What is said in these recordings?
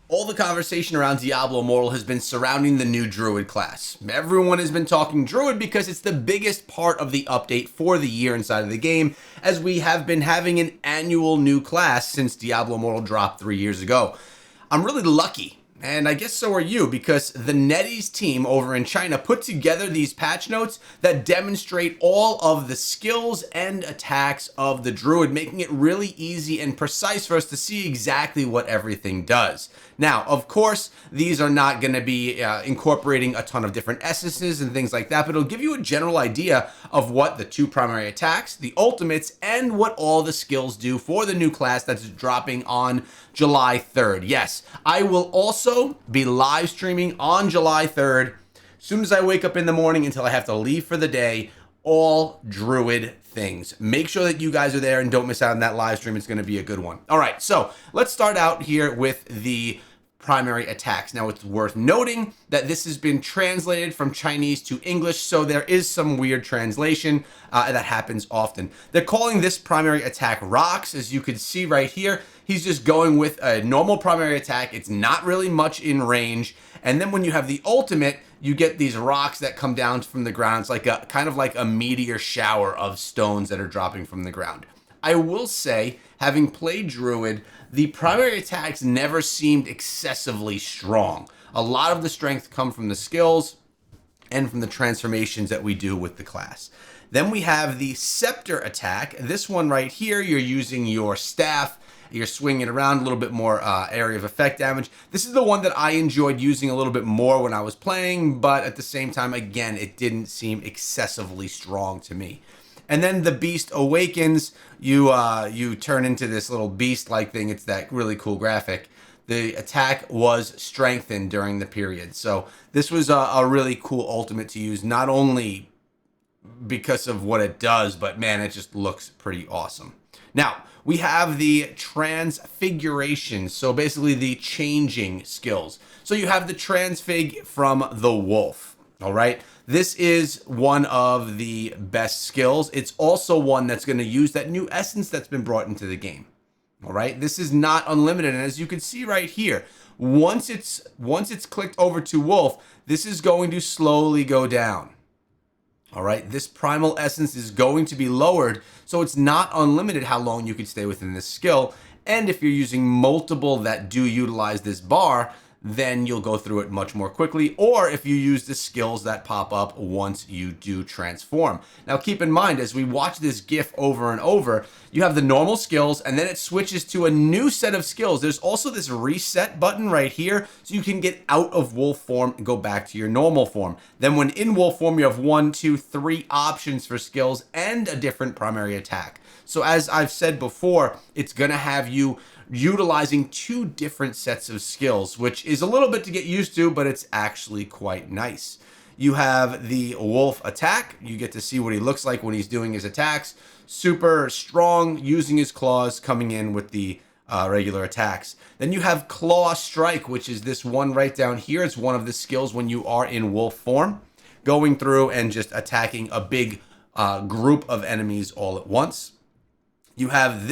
All the conversation around Diablo Immortal has been surrounding the new Druid class. Everyone has been talking Druid because it's the biggest part of the update for the year inside of the game, as we have been having an annual new class since Diablo Immortal dropped 3 years ago. I'm really lucky, and I guess so are you, because the NetEase team over in China put together these patch notes that demonstrate all of the skills and attacks of the Druid, making it really easy and precise for us to see exactly what everything does. Now, of course, these are not going to be incorporating a ton of different essences and things like that, but it'll give you a general idea of what the 2 primary attacks, the ultimates, and what all the skills do for the new class that's dropping on July 3rd. Yes, I will also be live streaming on July 3rd, as soon as I wake up in the morning until I have to leave for the day, all Druid things. Make sure that you guys are there and don't miss out on that live stream. It's going to be a good one. All right, so let's start out here with the primary attacks. Now, it's worth noting that this has been translated from Chinese to English, so there is some weird translation that happens often. They're calling this primary attack rocks, as you can see right here. He's just going with a normal primary attack. It's not really much in range. And then when you have the ultimate, you get these rocks that come down from the ground. It's like a kind of like a meteor shower of stones that are dropping from the ground. I will say, having played Druid, the primary attacks never seemed excessively strong. A lot of the strength come from the skills and from the transformations that we do with the class. Then we have the scepter attack. This one right here, you're using your staff. You're swinging around, a little bit more area of effect damage. This is the one that I enjoyed using a little bit more when I was playing, but at the same time, again, it didn't seem excessively strong to me. And then the Beast Awakens, you turn into this little beast-like thing. It's that really cool graphic. The attack was strengthened during the period. So this was a really cool ultimate to use, not only because of what it does, but man, it just looks pretty awesome. Now, we have the transfiguration, so basically the changing skills. So you have the transfig from the wolf, all right? This is one of the best skills. It's also one that's going to use that new essence that's been brought into the game, all right? This is not unlimited, and as you can see right here, once it's clicked over to wolf, this is going to slowly go down. All right, this primal essence is going to be lowered, so it's not unlimited how long you can stay within this skill. And if you're using multiple that do utilize this bar, then you'll go through it much more quickly, or if you use the skills that pop up once you do transform. Now keep in mind, as we watch this GIF over and over, you have the normal skills, and then it switches to a new set of skills. There's also this reset button right here, so you can get out of wolf form and go back to your normal form. Then when in wolf form, you have 1, 2, 3 options for skills and a different primary attack. So as I've said before, it's going to have you utilizing 2 different sets of skills, which is a little bit to get used to, but it's actually quite nice. You have the wolf attack. You get to see what he looks like when he's doing his attacks. Super strong, using his claws, coming in with the regular attacks. Then you have claw strike, which is this one right down here. It's one of the skills when you are in wolf form, going through and just attacking a big group of enemies all at once. You have,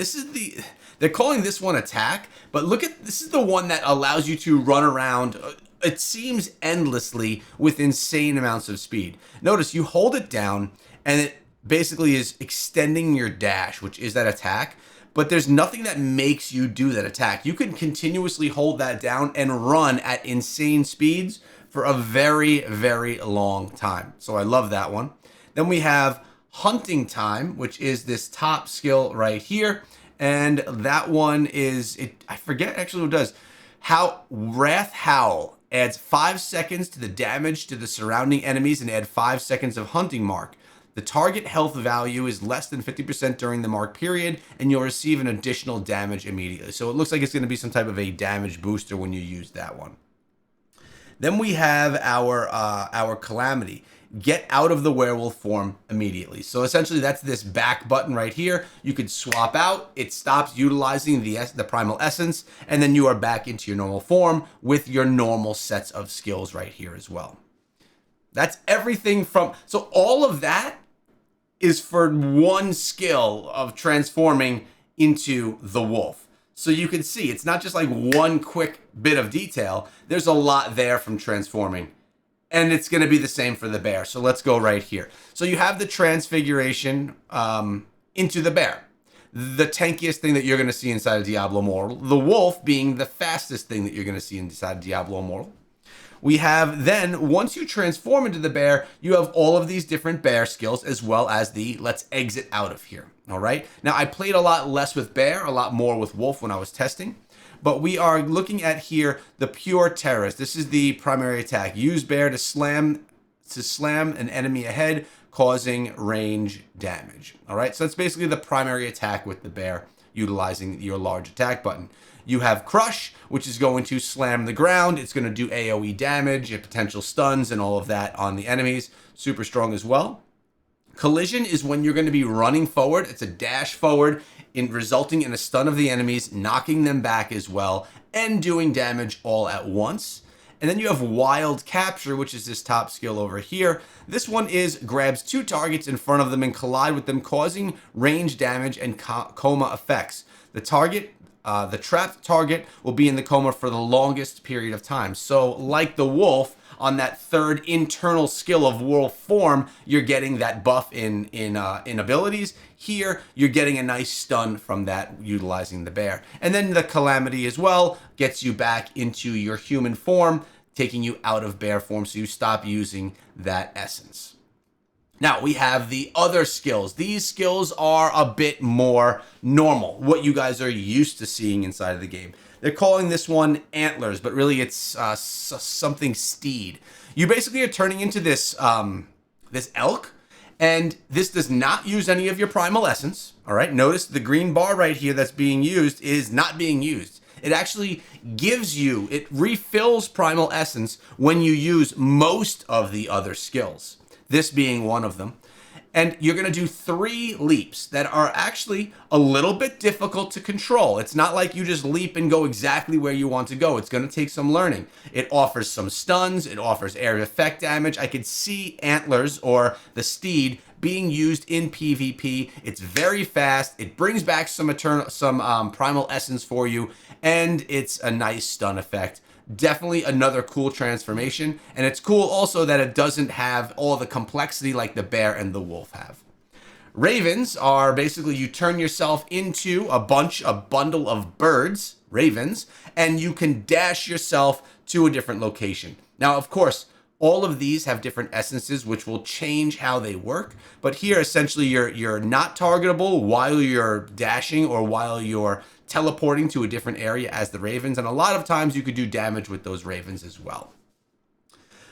they're calling this one attack, but look at, this is the one that allows you to run around, it seems endlessly, with insane amounts of speed. Notice you hold it down and it basically is extending your dash, which is that attack, but there's nothing that makes you do that attack. You can continuously hold that down and run at insane speeds for a very, very long time. So I love that one. Then we have hunting time, which is this top skill right here. And that one is, I forget actually what it does. Wrath Howl adds 5 seconds to the damage to the surrounding enemies and add 5 seconds of hunting mark. The target health value is less than 50% during the mark period, and you'll receive an additional damage immediately. So it looks like it's going to be some type of a damage booster when you use that one. Then we have our Calamity. Get out of the werewolf form immediately. So essentially that's this back button right here. You could swap out, it stops utilizing the primal essence, and then you are back into your normal form with your normal sets of skills right here as well. That's everything from, so all of that is for one skill of transforming into the wolf. So you can see it's not just like one quick bit of detail. There's a lot there from transforming. And it's going to be the same for the bear. So let's go right here. So you have the transfiguration into the bear. The tankiest thing that you're going to see inside of Diablo Immortal. The wolf being the fastest thing that you're going to see inside of Diablo Immortal. We have then, once you transform into the bear, you have all of these different bear skills as well as the let's exit out of here. All right. Now, I played a lot less with bear, a lot more with wolf when I was testing. But we are looking at here the pure terrorist. This is the primary attack. Use bear to slam an enemy ahead, causing range damage. All right. So that's basically the primary attack with the bear, utilizing your large attack button. You have Crush, which is going to slam the ground. It's going to do AoE damage, potential stuns, and all of that on the enemies. Super strong as well. Collision is when you're going to be running forward. It's a dash forward, resulting in a stun of the enemies, knocking them back as well, and doing damage all at once. And then you have Wild Capture, which is this top skill over here. This one grabs 2 targets in front of them and collide with them, causing range damage and coma effects. The trapped target will be in the coma for the longest period of time. So like the wolf, on that third internal skill of wolf form, you're getting that buff in abilities. Here, you're getting a nice stun from that utilizing the bear. And then the calamity as well gets you back into your human form, taking you out of bear form so you stop using that essence. Now, we have the other skills. These skills are a bit more normal, what you guys are used to seeing inside of the game. They're calling this one Antlers, but really it's something steed. You basically are turning into this elk, and this does not use any of your primal essence. All right, notice the green bar right here that's being used is not being used. It actually it refills primal essence when you use most of the other skills, this being one of them. And you're going to do 3 leaps that are actually a little bit difficult to control. It's not like you just leap and go exactly where you want to go. It's going to take some learning. It offers some stuns. It offers area effect damage. I could see Antlers, or the steed, being used in PvP. It's very fast. It brings back some primal essence for you, and it's a nice stun effect. Definitely another cool transformation, and it's cool also that it doesn't have all the complexity like the bear and the wolf have. Ravens are basically you turn yourself into a bundle of birds, ravens, and you can dash yourself to a different location. Now, of course, all of these have different essences which will change how they work, but here essentially you're not targetable while you're dashing or while you're teleporting to a different area as the ravens, and a lot of times you could do damage with those ravens as well.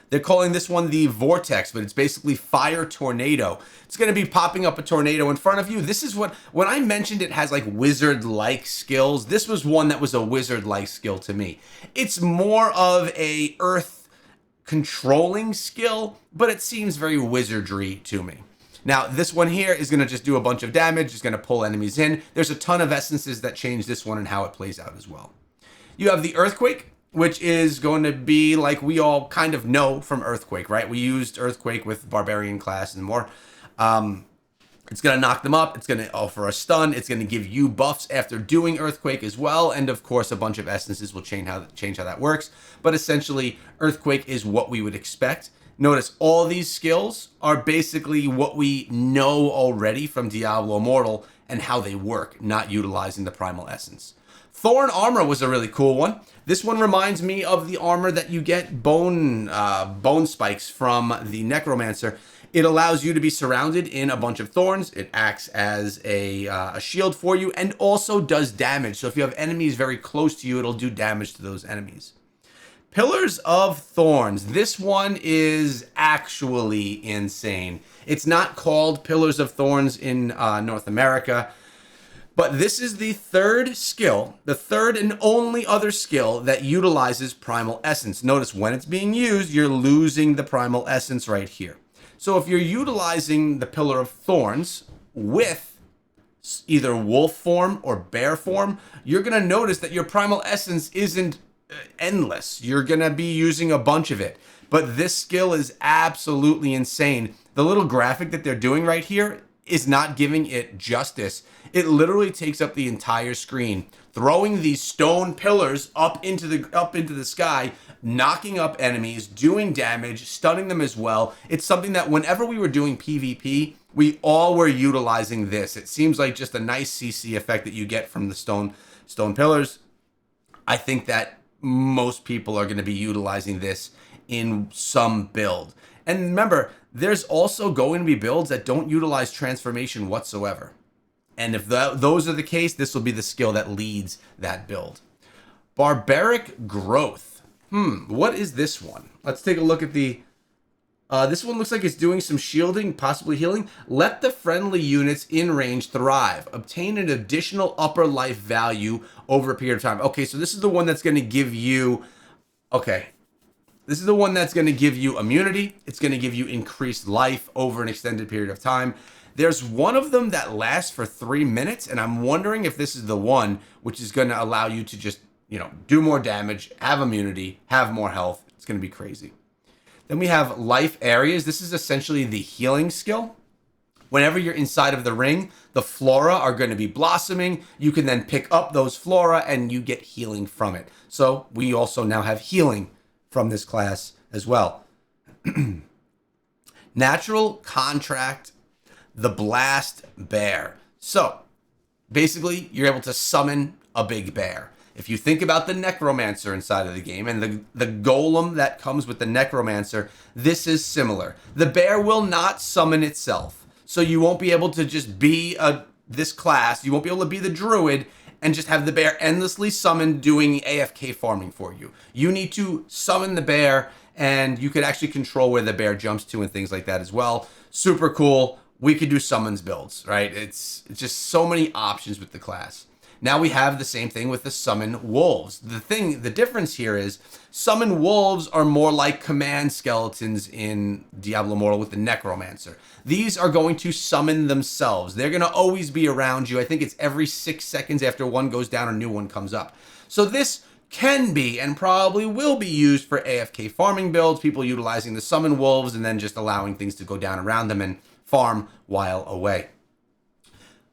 They're calling this one the Vortex, but it's basically fire tornado. It's going to be popping up a tornado in front of you. This is when I mentioned it has like wizard-like skills, this was one that was a wizard-like skill to me. It's more of a earth controlling skill, but it seems very wizardry to me. Now, this one here is going to just do a bunch of damage. It's going to pull enemies in. There's a ton of essences that change this one and how it plays out as well. You have the Earthquake, which is going to be like we all kind of know from Earthquake, right? We used Earthquake with Barbarian class and more. It's going to knock them up. It's going to offer a stun. It's going to give you buffs after doing Earthquake as well. And of course, a bunch of essences will change how that works. But essentially, Earthquake is what we would expect. Notice all these skills are basically what we know already from Diablo Immortal and how they work, not utilizing the primal essence. Thorn armor was a really cool one. This one reminds me of the armor that you get bone spikes from the Necromancer. It allows you to be surrounded in a bunch of thorns. It acts as a shield for you and also does damage. So if you have enemies very close to you, it'll do damage to those enemies. Pillars of Thorns. This one is actually insane. It's not called Pillars of Thorns in North America, but this is the third skill, the third and only other skill that utilizes Primal Essence. Notice when it's being used, you're losing the Primal Essence right here. So if you're utilizing the Pillar of Thorns with either wolf form or bear form, you're going to notice that your Primal Essence isn't endless. You're gonna be using a bunch of it, but this skill is absolutely insane. The little graphic that they're doing right here is not giving it justice. It literally takes up the entire screen. throwing these stone pillars up into the sky, knocking up enemies, doing damage, stunning them as well. It's something that whenever we were doing PvP, we all were utilizing this. It seems like just a nice CC effect that you get from the stone pillars. I think that most people are going to be utilizing this in some build. And remember, there's also going to be builds that don't utilize transformation whatsoever. And if those are the case, this will be the skill that leads that build. Barbaric Growth. What is this one? Let's take a look at the... this one looks like it's doing some shielding, possibly healing. Let the friendly units in range thrive. Obtain an additional upper life value over a period of time. Okay, so this is the one that's going to give you... Okay. This is the one that's going to give you immunity. It's going to give you increased life over an extended period of time. There's one of them that lasts for 3 minutes, and I'm wondering if this is the one which is going to allow you to just, do more damage, have immunity, have more health. It's going to be crazy. Then we have Life Areas. This is essentially the healing skill. Whenever you're inside of the ring, the flora are going to be blossoming. You can then pick up those flora, and you get healing from it. So we also now have healing from this class as well. Natural Contract, the Blast Bear. So basically, you're able to summon a big bear. If you think about the Necromancer inside of the game and the golem that comes with the Necromancer, this is similar. The bear will not summon itself. So you won't be able to just be this class. You won't be able to be the Druid and just have the bear endlessly summon doing AFK farming for you. You need to summon the bear, and you could actually control where the bear jumps to and things like that as well. Super cool. We could do summons builds, right? It's just so many options with the class. Now we have the same thing with the Summon Wolves. The difference here is Summon Wolves are more like command skeletons in Diablo Immortal with the Necromancer. These are going to summon themselves. They're going to always be around you. I think it's every 6 seconds after one goes down, a new one comes up. So this can be and probably will be used for AFK farming builds, people utilizing the Summon Wolves and then just allowing things to go down around them and farm while away.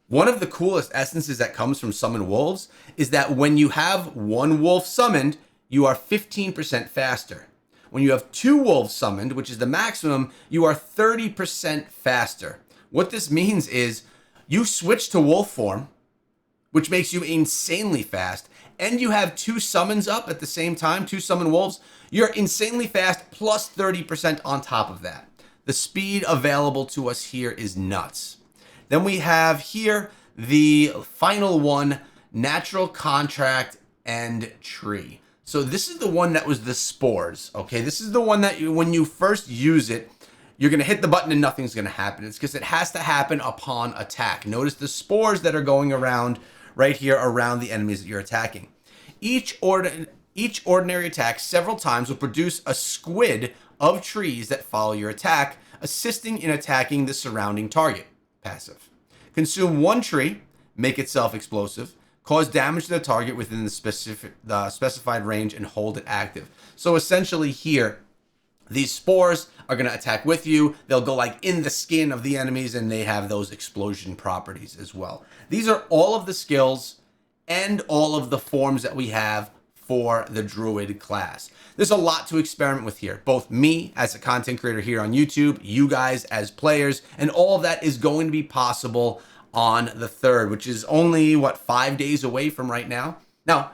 One of the coolest essences that comes from Summon Wolves is that when you have one wolf summoned, you are 15% faster. When you have 2 wolves summoned, which is the maximum, you are 30% faster. What this means is you switch to wolf form, which makes you insanely fast, and you have 2 summons up at the same time, 2 Summon Wolves, you're insanely fast plus 30% on top of that. The speed available to us here is nuts. Then we have here the final one, Natural Contract and Tree. So this is the one that was the spores, okay? This is the one that when you first use it, you're going to hit the button and nothing's going to happen. It's because it has to happen upon attack. Notice the spores that are going around right here around the enemies that you're attacking. Each ordinary attack several times will produce a squid of trees that follow your attack, assisting in attacking the surrounding target. Passive. Consume 1 tree, make itself explosive, cause damage to the target within the specified range, and hold it active. So essentially here, these spores are going to attack with you. They'll go like in the skin of the enemies, and they have those explosion properties as well. These are all of the skills and all of the forms that we have for the Druid class. There's a lot to experiment with here. Both me as a content creator here on YouTube, you guys as players, and all of that is going to be possible on the 3rd, which is only, 5 days away from right now. Now,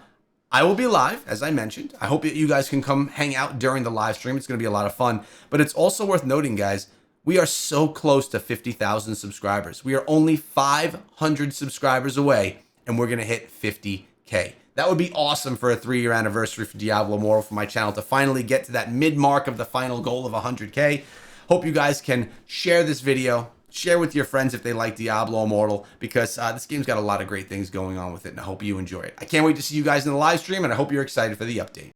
I will be live, as I mentioned. I hope that you guys can come hang out during the live stream. It's going to be a lot of fun. But it's also worth noting, guys, we are so close to 50,000 subscribers. We are only 500 subscribers away, and we're going to hit 50K. That would be awesome for a 3-year anniversary for Diablo Immortal for my channel to finally get to that mid-mark of the final goal of 100K. Hope you guys can share this video, share with your friends if they like Diablo Immortal, because this game's got a lot of great things going on with it, and I hope you enjoy it. I can't wait to see you guys in the live stream, and I hope you're excited for the update.